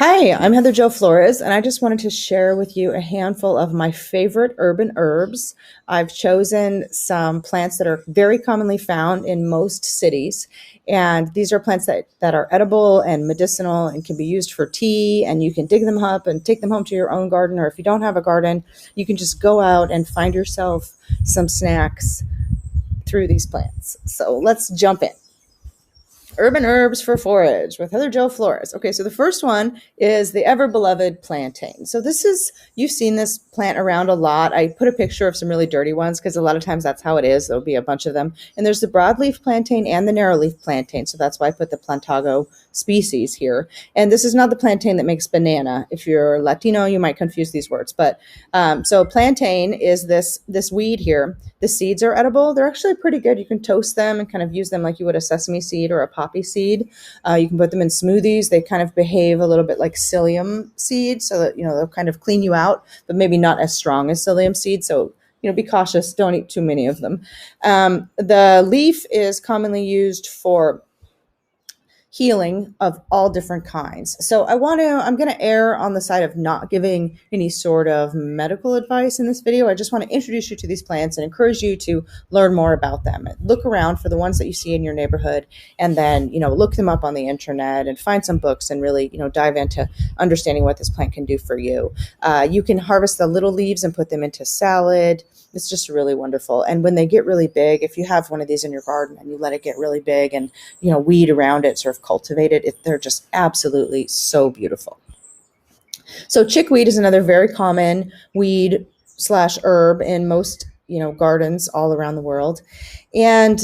Hi, I'm Heather Jo Flores, and I just wanted to share with you a handful of my favorite urban herbs. I've chosen some plants that are very commonly found in most cities, and these are plants that are edible and medicinal and can be used for tea, and you can dig them up and take them home to your own garden, or if you don't have a garden, you can just go out and find yourself some snacks through these plants. So let's jump in. Urban Herbs for Forage with Heather Jo Flores. Okay, so the first one is the ever beloved plantain. So you've seen this plant around a lot. I put a picture of some really dirty ones because a lot of times that's how it is. There'll be a bunch of them. And there's the broadleaf plantain and the narrowleaf plantain. So that's why I put the Plantago species here. And this is not the plantain that makes banana. If you're Latino, you might confuse these words. But so plantain is this weed here. The seeds are edible. They're actually pretty good. You can toast them and kind of use them like you would a sesame seed or a poppy seed. You can put them in smoothies. They kind of behave a little bit like psyllium seeds, so that they'll kind of clean you out, but maybe not as strong as psyllium seeds. So be cautious. Don't eat too many of them. The leaf is commonly used for healing of all different kinds. So I'm going to err on the side of not giving any sort of medical advice in this video. I just want to introduce you to these plants and encourage you to learn more about them. Look around for the ones that you see in your neighborhood, and then, look them up on the internet and find some books and really, dive into understanding what this plant can do for you. You can harvest the little leaves and put them into salad. It's just really wonderful. And when they get really big, if you have one of these in your garden and you let it get really big and, weed around it, sort of cultivate it, they're just absolutely so beautiful. So chickweed is another very common weed slash herb in most, gardens all around the world. And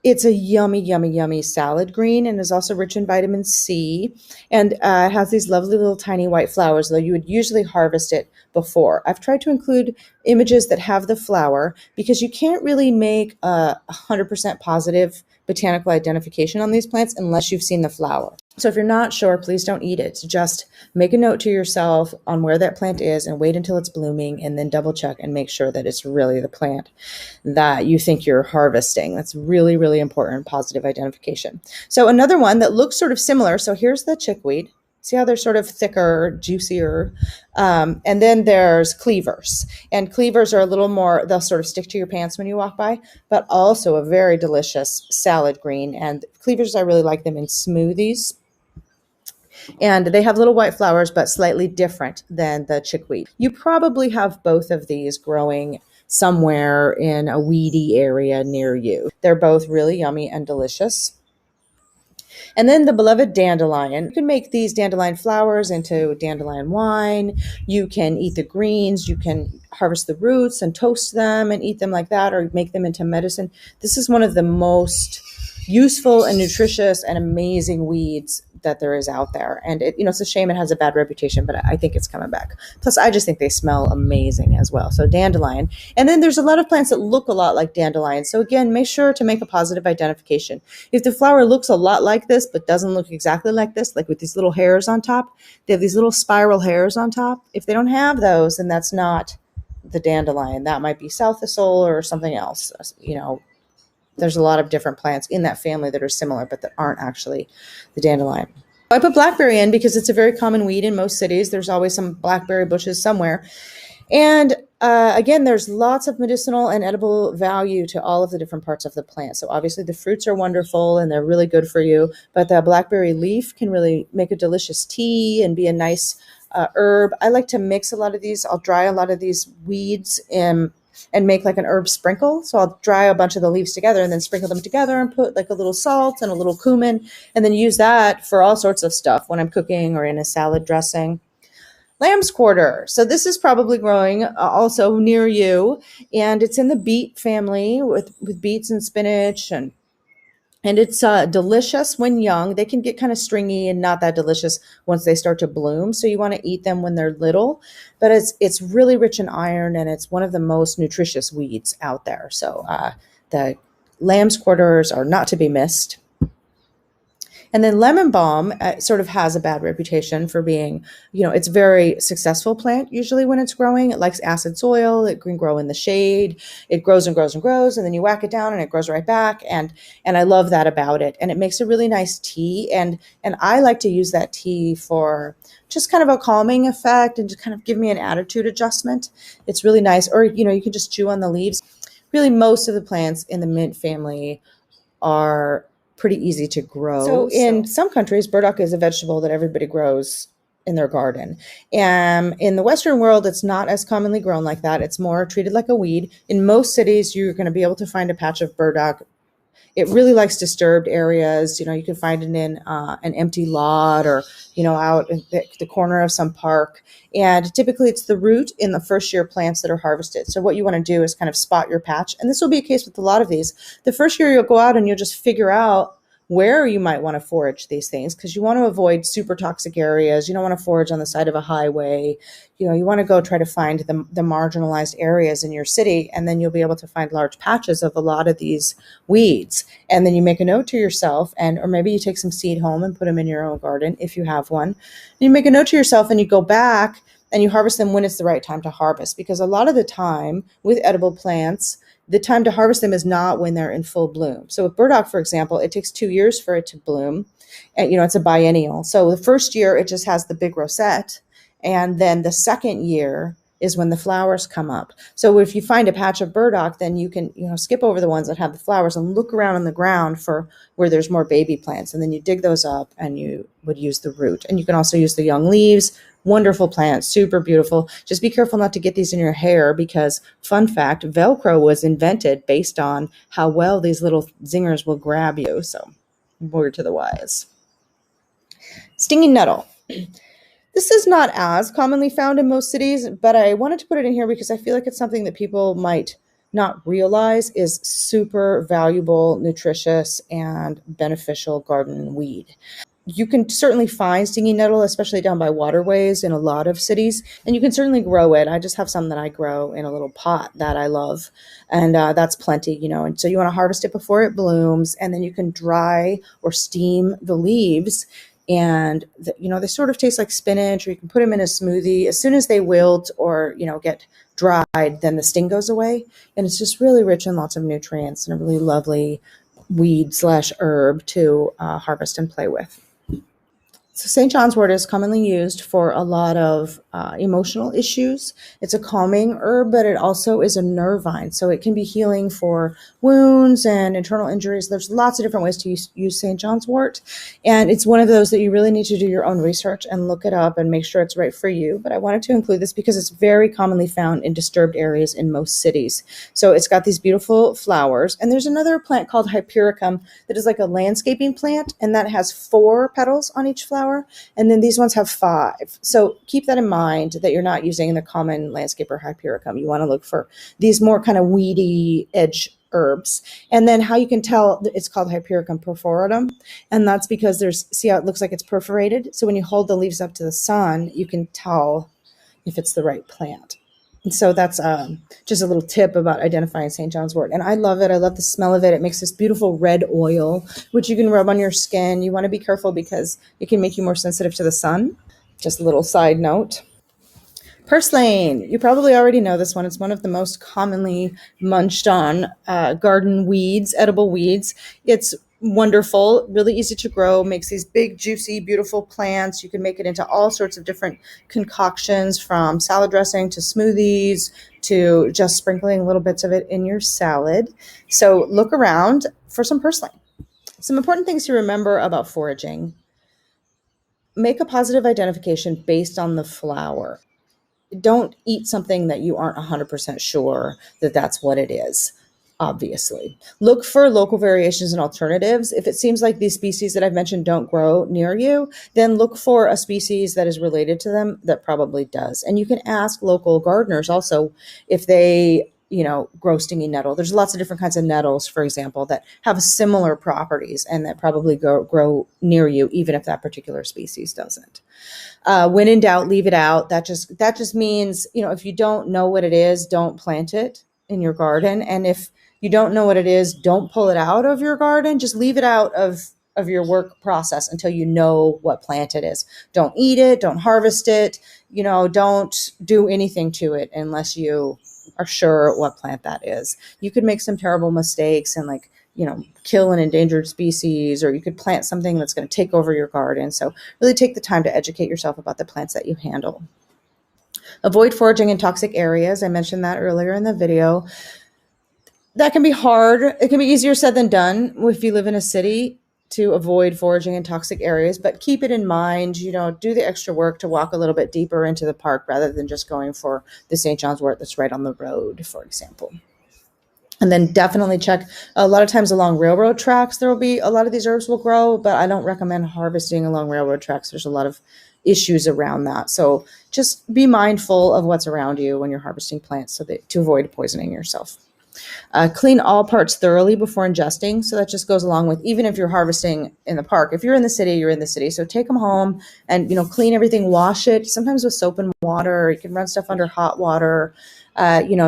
it's a yummy, yummy, yummy salad green and is also rich in vitamin C, and it has these lovely little tiny white flowers, though you would usually harvest it before. I've tried to include images that have the flower because you can't really make a 100% positive botanical identification on these plants unless you've seen the flower. So if you're not sure, please don't eat it. Just make a note to yourself on where that plant is and wait until it's blooming, and then double check and make sure that it's really the plant that you think you're harvesting. That's really, really important, positive identification. So another one that looks sort of similar. So here's the chickweed. See how they're sort of thicker, juicier. And then there's cleavers. And cleavers are a little more, they'll sort of stick to your pants when you walk by, but also a very delicious salad green. And cleavers, I really like them in smoothies. And they have little white flowers, but slightly different than the chickweed. You probably have both of these growing somewhere in a weedy area near you. They're both really yummy and delicious. And then the beloved dandelion. You can make these dandelion flowers into dandelion wine. You can eat the greens. You can harvest the roots and toast them and eat them like that, or make them into medicine. This is one of the most useful and nutritious and amazing weeds that there is out there. And it's a shame it has a bad reputation, but I think it's coming back. Plus, I just think they smell amazing as well. So dandelion. And then there's a lot of plants that look a lot like dandelion. So again, make sure to make a positive identification. If the flower looks a lot like this, but doesn't look exactly like this, like with these little hairs on top, they have these little spiral hairs on top. If they don't have those, then that's not the dandelion. That might be south thistle or something else. There's a lot of different plants in that family that are similar, but that aren't actually the dandelion. I put blackberry in because it's a very common weed in most cities. There's always some blackberry bushes somewhere. And again, there's lots of medicinal and edible value to all of the different parts of the plant. So obviously the fruits are wonderful and they're really good for you, but the blackberry leaf can really make a delicious tea and be a nice herb. I like to mix a lot of these. I'll dry a lot of these weeds and make like an herb sprinkle. So I'll dry a bunch of the leaves together and then sprinkle them together and put like a little salt and a little cumin, and then use that for all sorts of stuff when I'm cooking or in a salad dressing. Lamb's quarter. So this is probably growing also near you, and it's in the beet family with beets and spinach, and it's delicious when young. They can get kind of stringy and not that delicious once they start to bloom. So you want to eat them when they're little, but it's really rich in iron, and it's one of the most nutritious weeds out there. So the lamb's quarters are not to be missed. And then lemon balm sort of has a bad reputation for being, it's a very successful plant usually when it's growing. It likes acid soil. It can grow in the shade. It grows and grows and grows, and then you whack it down and it grows right back. And I love that about it. And it makes a really nice tea. And I like to use that tea for just kind of a calming effect and just kind of give me an attitude adjustment. It's really nice. Or, you can just chew on the leaves. Really, most of the plants in the mint family are pretty easy to grow. So in some countries, burdock is a vegetable that everybody grows in their garden. And in the Western world, it's not as commonly grown like that. It's more treated like a weed. In most cities, you're going to be able to find a patch of burdock. It really likes disturbed areas. You can find it in an empty lot or, out in the corner of some park. And typically it's the root in the first year plants that are harvested. So what you want to do is kind of spot your patch. And this will be a case with a lot of these. The first year you'll go out and you'll just figure out where you might want to forage these things, because you want to avoid super toxic areas. You don't want to forage on the side of a highway. You want to go try to find the marginalized areas in your city, and then you'll be able to find large patches of a lot of these weeds. And then you make a note to yourself, or maybe you take some seed home and put them in your own garden if you have one. And you make a note to yourself and you go back and you harvest them when it's the right time to harvest, because a lot of the time with edible plants, the time to harvest them is not when they're in full bloom. So with burdock, for example, it takes 2 years for it to bloom. And, it's a biennial. So the first year, it just has the big rosette. And then the second year is when the flowers come up. So if you find a patch of burdock, then you can, skip over the ones that have the flowers and look around on the ground for where there's more baby plants. And then you dig those up and you would use the root. And you can also use the young leaves. Wonderful plants, super beautiful. Just be careful not to get these in your hair, because, fun fact, Velcro was invented based on how well these little zingers will grab you. So, word to the wise. Stinging nettle. This is not as commonly found in most cities, but I wanted to put it in here because I feel like it's something that people might not realize is super valuable, nutritious, and beneficial garden weed. You can certainly find stinging nettle, especially down by waterways in a lot of cities, and you can certainly grow it. I just have some that I grow in a little pot that I love, and that's plenty, and so you want to harvest it before it blooms, and then you can dry or steam the leaves, and they sort of taste like spinach, or you can put them in a smoothie. As soon as they wilt or, get dried, then the sting goes away, and it's just really rich in lots of nutrients and a really lovely weed/herb to harvest and play with. So St. John's wort is commonly used for a lot of emotional issues. It's a calming herb, but it also is a nervine. So it can be healing for wounds and internal injuries. There's lots of different ways to use St. John's wort. And it's one of those that you really need to do your own research and look it up and make sure it's right for you. But I wanted to include this because it's very commonly found in disturbed areas in most cities. So it's got these beautiful flowers. And there's another plant called Hypericum that is like a landscaping plant, and that has 4 petals on each flower. And then these ones have 5. So keep that in mind, that you're not using the common landscaper Hypericum. You want to look for these more kind of weedy edge herbs. And then how you can tell it's called Hypericum perforatum. And that's because see how it looks like it's perforated? So when you hold the leaves up to the sun, you can tell if it's the right plant. And so that's just a little tip about identifying St. John's wort. And I love it. I love the smell of it. It makes this beautiful red oil, which you can rub on your skin. You want to be careful because it can make you more sensitive to the sun. Just a little side note. Purslane. You probably already know this one. It's one of the most commonly munched on garden weeds, edible weeds. It's wonderful, really easy to grow, makes these big, juicy, beautiful plants. You can make it into all sorts of different concoctions, from salad dressing to smoothies to just sprinkling little bits of it in your salad. So look around for some purslane. Some important things to remember about foraging. Make a positive identification based on the flower. Don't eat something that you aren't 100% sure that that's what it is. Obviously, look for local variations and alternatives. If it seems like these species that I've mentioned don't grow near you, then look for a species that is related to them that probably does. And you can ask local gardeners also if they, grow stinging nettle. There's lots of different kinds of nettles, for example, that have similar properties and that probably grow near you, even if that particular species doesn't. When in doubt, leave it out. That just means, if you don't know what it is, don't plant it in your garden. And if you don't know what it is, don't pull it out of your garden. Just leave it out of of your work process until you know what plant it is. Don't eat it, don't harvest it, don't do anything to it unless you are sure what plant that is. You could make some terrible mistakes and kill an endangered species, or you could plant something that's going to take over your garden. So really take the time to educate yourself about the plants that you handle. Avoid foraging in toxic areas. I mentioned that earlier in the video. That can be hard. It can be easier said than done if you live in a city to avoid foraging in toxic areas, but keep it in mind, do the extra work to walk a little bit deeper into the park rather than just going for the St. John's wort that's right on the road, for example. And then definitely check, a lot of times along railroad tracks, there will be a lot of these herbs will grow, but I don't recommend harvesting along railroad tracks. There's a lot of issues around that. So just be mindful of what's around you when you're harvesting plants to avoid poisoning yourself. Clean all parts thoroughly before ingesting. So that just goes along with, even if you're harvesting in the park, if you're in the city, you're in the city. So take them home and, clean everything, wash it, sometimes with soap and water. You can run stuff under hot water.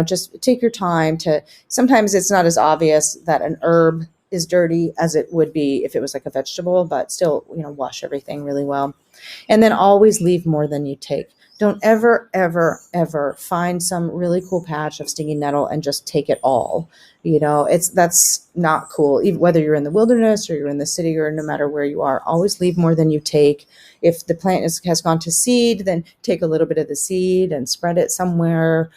Just take your time sometimes it's not as obvious that an herb is dirty as it would be if it was like a vegetable, but still, wash everything really well. And then always leave more than you take. Don't ever, ever, ever find some really cool patch of stinging nettle and just take it all. That's not cool. Even whether you're in the wilderness or you're in the city or no matter where you are, always leave more than you take. If the plant has gone to seed, then take a little bit of the seed and spread it somewhere.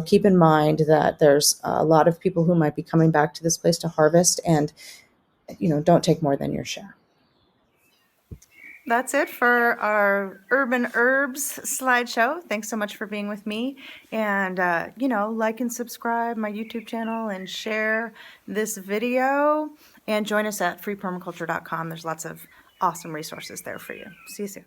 Keep in mind that there's a lot of people who might be coming back to this place to harvest, and, don't take more than your share. That's it for our Urban Herbs slideshow. Thanks so much for being with me. And, like and subscribe my YouTube channel and share this video. And join us at freepermaculture.com. There's lots of awesome resources there for you. See you soon.